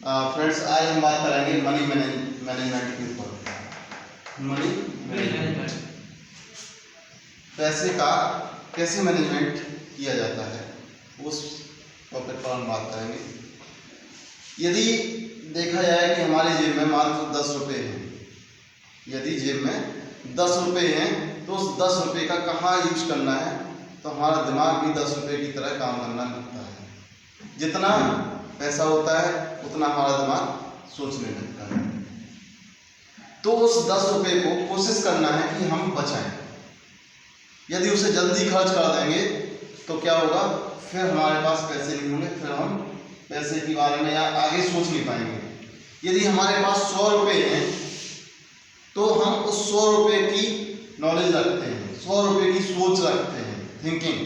Friends, आज हम बात करेंगे मनी मैनेजमेंट के ऊपर। मनी मैनेजमेंट, पैसे का कैसे मैनेजमेंट किया जाता है, उस टॉपिक पर हम बात करेंगे। यदि देखा जाए कि हमारी जेब में मात्र 10 रुपये हैं, यदि जेब में 10 रुपये हैं तो उस 10 रुपये का कहाँ यूज करना है, तो हमारा दिमाग भी 10 रुपये की तरह काम करना लगता है। जितना पैसा होता है उतना हमारा दिमाग सोचने लगता है। तो उस 10 रुपये को कोशिश करना है कि हम बचाएं। यदि उसे जल्दी खर्च कर देंगे तो क्या होगा, फिर हमारे पास पैसे नहीं होंगे, फिर हम पैसे के बारे में आगे सोच नहीं पाएंगे। यदि हमारे पास 100 रुपये हैं तो हम उस 100 रुपये की नॉलेज रखते हैं, 100 रुपये की सोच रखते हैं, थिंकिंग।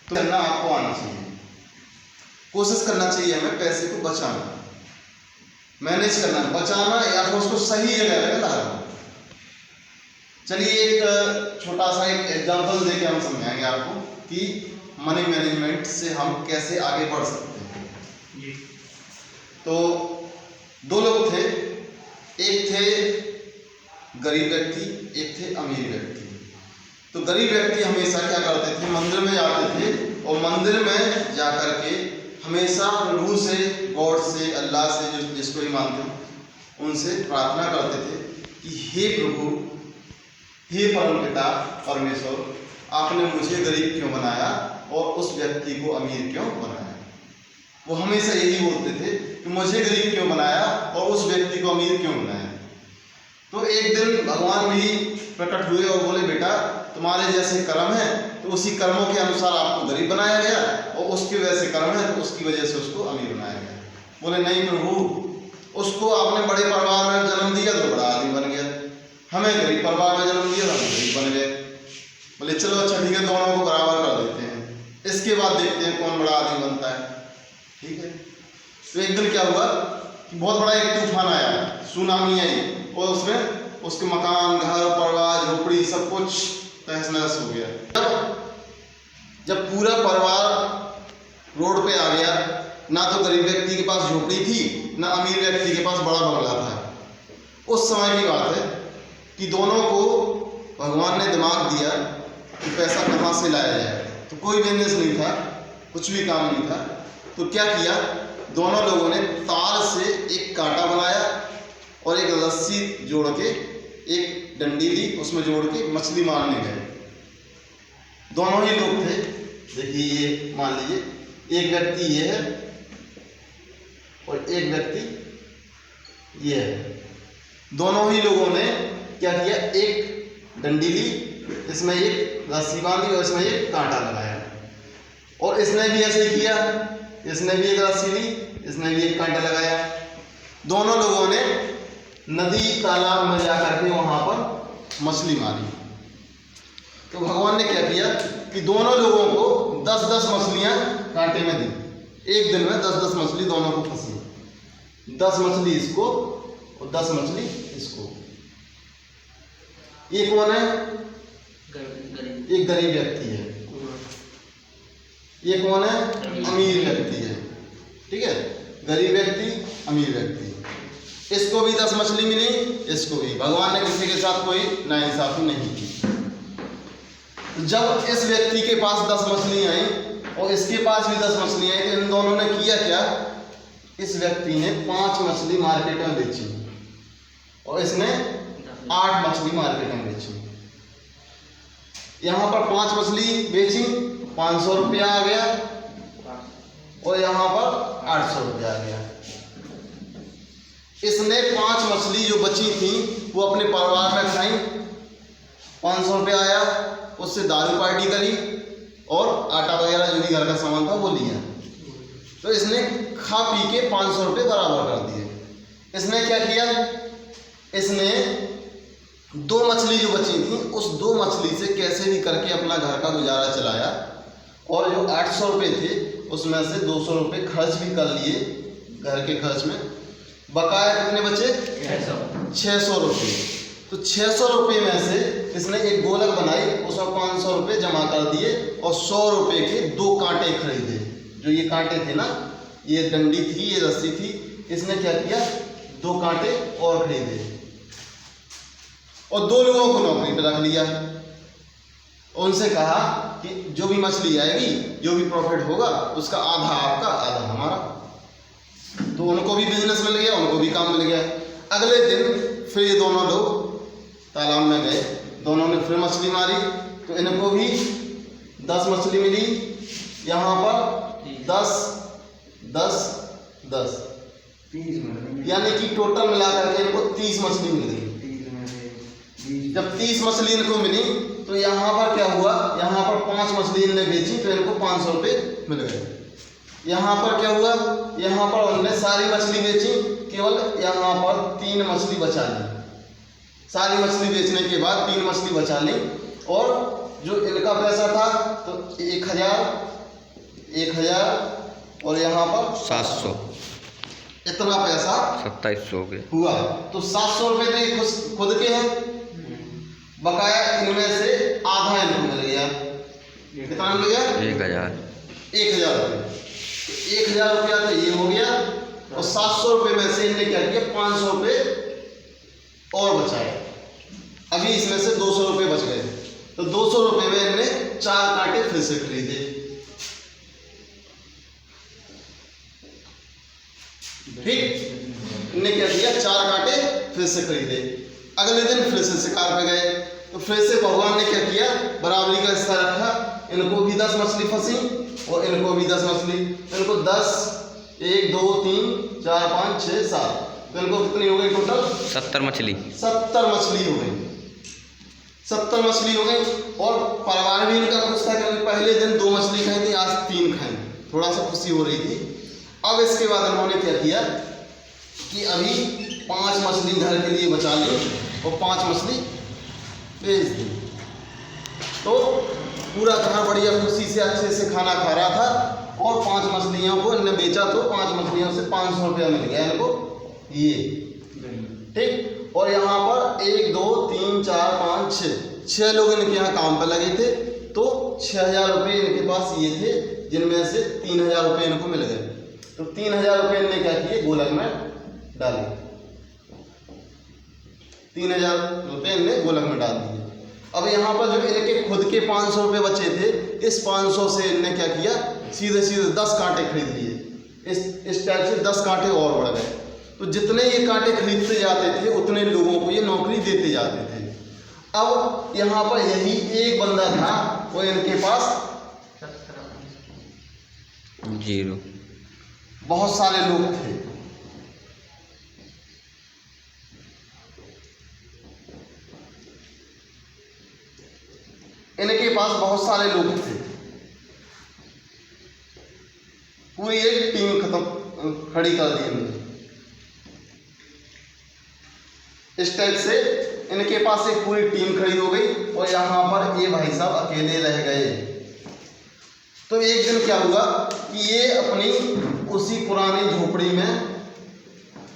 तो करना आपको आना चाहिए, कोशिश करना चाहिए हमें पैसे को बचाना, मैनेज करना, बचाना या फिर उसको सही जगह पे लगाना। चलिए एक छोटा सा एक एग्जांपल देके हम समझाएंगे आपको कि मनी मैनेजमेंट से हम कैसे आगे बढ़ सकते हैं। तो 2 लोग थे, एक थे गरीब व्यक्ति, एक थे अमीर व्यक्ति। तो गरीब व्यक्ति हमेशा क्या करते थे, मंदिर में जाते थे और मंदिर में जाकर के हमेशा प्रभु से, गॉड से, अल्लाह से, जो जिसको भी मानते हो, उनसे प्रार्थना करते थे कि हे प्रभु, हे परमपिता परमेश्वर, आपने मुझे गरीब क्यों बनाया और उस व्यक्ति को अमीर क्यों बनाया। वो हमेशा यही बोलते थे कि मुझे गरीब क्यों बनाया और उस व्यक्ति को अमीर क्यों बनाया। तो एक दिन भगवान भी प्रकट हुए और बोले, बेटा तुम्हारे जैसे कर्म है तो उसी कर्मों के अनुसार आपको गरीब बनाया गया, और उसके वैसे कर्म है तो उसकी वजह से उसको अमीर बनाया गया। बोले नहीं प्रभु, उसको आपने बड़े परिवार में जन्म दिया तो बड़ा आदमी बन गया, हमें गरीब परिवार में जन्म दिया तो हम गरीब बन गए। बोले चलो अच्छा ठीक है, दोनों को बराबर कर देते हैं, इसके बाद देखते हैं कौन बड़ा आदमी बनता है। ठीक है। तो एक दिन क्या हुआ कि बहुत बड़ा एक तूफान आया, सुनामी आई, और उसमें उसके मकान, घर, परिवार, झोपड़ी सब कुछ तहस नहस हो गया। जब पूरा परिवार रोड पे आ गया, ना तो गरीब व्यक्ति के पास झोपड़ी थी, ना अमीर व्यक्ति के पास बड़ा बंगला था। उस समय की बात है कि दोनों को भगवान ने दिमाग दिया कि पैसा कहाँ से लाया जाए। तो कोई बिजनेस नहीं था, कुछ भी काम नहीं था। तो क्या किया, दोनों लोगों ने तार से एक कांटा बनाया और एक रस्सी जोड़ के एक डंडी ली, उसमें जोड़ के मछली मारने गए। दोनों ही लोग थे। देखिए ये मान लीजिए एक व्यक्ति ये है और एक व्यक्ति ये है। दोनों ही लोगों ने क्या किया, एक डंडी ली, इसमें एक रस्सी बांधी और इसमें एक कांटा लगाया, और इसने भी ऐसे ही किया, इसने भी एक रस्सी ली, इसने भी एक कांटा लगाया। दोनों लोगों ने नदी तालाब में जाकर के वहां पर मछली मारी। तो भगवान ने क्या किया कि दोनों लोगों को 10-10 मछलियां कांटे में दी। एक दिन में 10-10 मछली दोनों को फंसी, 10 मछली इसको और 10 मछली इसको। ये कौन है, एक गरीब व्यक्ति है। ये कौन है, अमीर व्यक्ति है। ठीक है, गरीब व्यक्ति, अमीर व्यक्ति। इसको भी 10 मछली मिली, इसको भी। भगवान ने किसी के साथ कोई नाइंसाफी नहीं की। जब इस व्यक्ति के पास 10 मछली आई और इसके पास भी 10 मछली आई, तो इन दोनों ने किया क्या, इस व्यक्ति ने 5 मछली मार्केट में बेची और इसने 8 मछली मार्केट में बेची। यहाँ पर 5 मछली बेची, 500 रुपया आ गया, और यहाँ पर 800 रुपया आ गया। इसने 5 मछली जो बची थी वो अपने परिवार में खाई, 500 रुपया आया, उससे दारू पार्टी करी और आटा वगैरह जो भी घर का सामान था वो लिया। तो इसने खा पी के 500 रुपये बराबर कर दिए। इसने क्या किया, इसने 2 मछली जो बची थी उस 2 मछली से कैसे भी करके अपना घर का गुजारा चलाया, और जो 800 रुपये थे उसमें से 200 रुपये खर्च भी कर लिए घर के खर्च में। बकाया कितने बचे, 600 रुपये। तो 600 रुपये में से इसने एक गोलक बनाई, उसमें 500 रुपये जमा कर दिए और 100 रुपये के 2 कांटे खरीदे। जो ये कांटे थे ना, ये डंडी थी, ये रस्सी थी, इसने क्या किया, 2 कांटे और खरीदे और 2 लोगों को नौकरी पर रख लिया। उनसे कहा कि जो भी मछली आएगी, जो भी प्रॉफिट होगा, उसका आधा आपका आधा हमारा। तो उनको भी बिजनेस मिल गया, उनको भी काम मिल गया। अगले दिन फिर ये दोनों लोग तालाब में गए, दोनों ने फिर मछली मारी, तो इनको भी 10 मछली मिली, यहाँ पर 10 10 10 यानी कि टोटल मिलाकर के इनको 30 मछली मिल गई। जब 30 मछली इनको मिली तो यहाँ पर क्या हुआ, यहाँ पर 5 मछली इनने बेची तो इनको 500 रुपये मिल गए। यहाँ पर क्या हुआ, यहाँ पर उन्होंने सारी मछली बेची, केवल यहाँ पर 3 मछली बचा ली। सारी मछली बेचने के बाद 3 मछली बचा ली और जो इनका पैसा था तो 1000 और यहाँ पर 700, इतना पैसा 2700 के हुआ। तो 700 रुपये तो ये खुद के हैं, बकाया इनमें से आधा इनको मिल गया। कितना मिल गया, 1000 रुपये। 1000 रुपया तो ये हो गया और 700 रुपये में से इनने क्या किया, 500 रुपये और बचाए। अभी इसमें से 200 रुपये बच गए, तो 200 रुपये में इनने 4 कांटे फिर से खरीदे। ठीक, इनने क्या किया, 4 कांटे फिर से खरीदे। अगले दिन फिर से शिकार पे गए, तो फिर से भगवान ने क्या किया, बराबरी का हिस्सा रखा। इनको भी 10 मछली फंसी और इनको भी 10 मछली। इनको 10, 1 2 3 4 5 6 7, तो इनको कितनी हो गई टोटल, 70 मछली। 70 मछली हो गई, 70 मछली हो गई। और परिवार भी इनका खुश था, क्योंकि पहले दिन 2 मछली खाई थी, आज 3 खाई, थोड़ा सा खुशी हो रही थी। अब इसके बाद इन्होंने क्या किया कि अभी 5 मछली घर के लिए बचा ली और 5 मछली बेच दी। तो पूरा घर बढ़िया खुशी से अच्छे से खाना खा रहा था और 5 मछलियों को इन्होंने बेचा, तो 5 मछलियों से 500 रुपया मिल गया इनको ये। ठीक, और यहाँ पर 1 2 3 4 5 6 लोग इनके यहाँ काम पर लगे थे, तो 6000 रुपये इनके पास ये थे, जिनमें से 3000 रुपये इनको मिल गए। तो 3000 रुपये इनने क्या किए, गोलक में डाले। 3000 रुपये इनने गोलक में डाल दिए। अब यहाँ पर जो इनके खुद के 500 रुपये बचे थे, इस 500 से इनने क्या किया, सीधे सीधे 10 कांटे खरीद लिए। इस टाइप से 10 कांटे और बढ़ गए। तो जितने ये कांटे खरीदते जाते थे उतने लोगों को ये नौकरी देते जाते थे। अब यहाँ पर यही एक बंदा था, वो इनके पास 0, बहुत सारे लोग थे। इनके पास बहुत सारे लोग थे, पूरी एक टीम खड़ी कर दी इन्होंने। इस टाइप से इनके पास एक पूरी टीम खड़ी हो गई और यहाँ पर ये भाई साहब अकेले रह गए। तो एक दिन क्या हुआ कि ये अपनी उसी पुरानी झोपड़ी में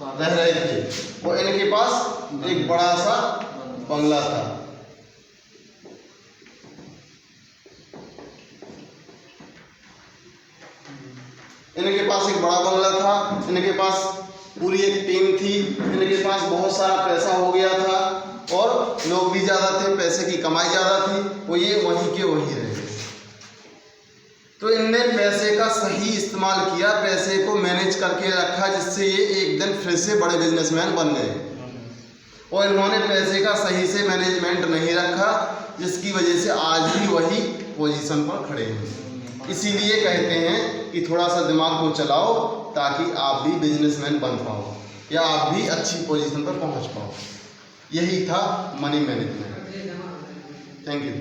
रह रहे थे और इनके पास एक बड़ा सा बंगला था। इनके पास एक बड़ा बंगला था, इनके पास पूरी एक टीम थी, इनके पास बहुत सारा पैसा हो गया था और लोग भी ज़्यादा थे, पैसे की कमाई ज़्यादा थी, वो ये वहीं के वहीं रहे। तो इनने पैसे का सही इस्तेमाल किया, पैसे को मैनेज करके रखा, जिससे ये एक दिन फिर से बड़े बिजनेसमैन बन गए। और इन्होंने पैसे का सही से मैनेजमेंट नहीं रखा, जिसकी वजह से आज भी वही पोजीशन पर खड़े हैं। इसीलिए कहते हैं कि थोड़ा सा दिमाग को चलाओ ताकि आप भी बिजनेसमैन बन पाओ या आप भी अच्छी पोजीशन पर पहुंच पाओ। यही था मनी मैनेजमेंट। Thank you.